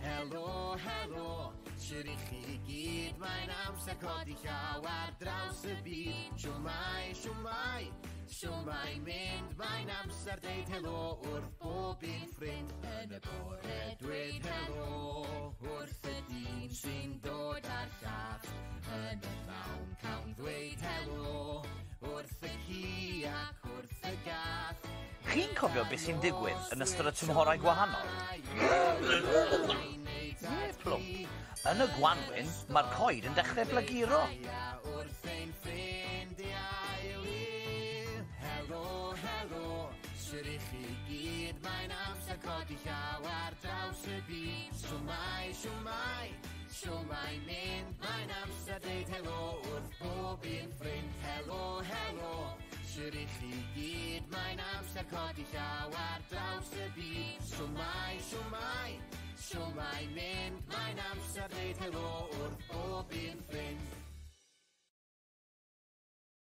Helo, helo, shwt I chi gyd, mae'n amser codi llaw ar draws y byd. Siwmai, siwmai, siwmai mynd, mae'n amser deud helo wrth bob un ffrind. Yn y bore dweud helo wrth y dyn sy'n dod ar llath. Yn y llawn cawn ddweud helo wrth y ci ac wrth y gath. Chi'n cofio beth sy'n digwydd yn ystod y tymhorau gwahanol? Plwm. Yn y Gwanwyn, mae'r coed yn dechrau blaguro. Wrth ein ffrind I ail. Helo, helo, shwt I chi gyd, mae'n amser codi llaw ar draws y byd. Siwmai, siwmai, siwmai mynd, mae'n amser deud helo wrth bob un ffrind. Helo, helo, shwt I chi gyd, mae'n amser codi llaw ar draws y byd. Siwmai, siwmai, siwmai mynd, mae'n amser deud helo wrth bob un ffrind.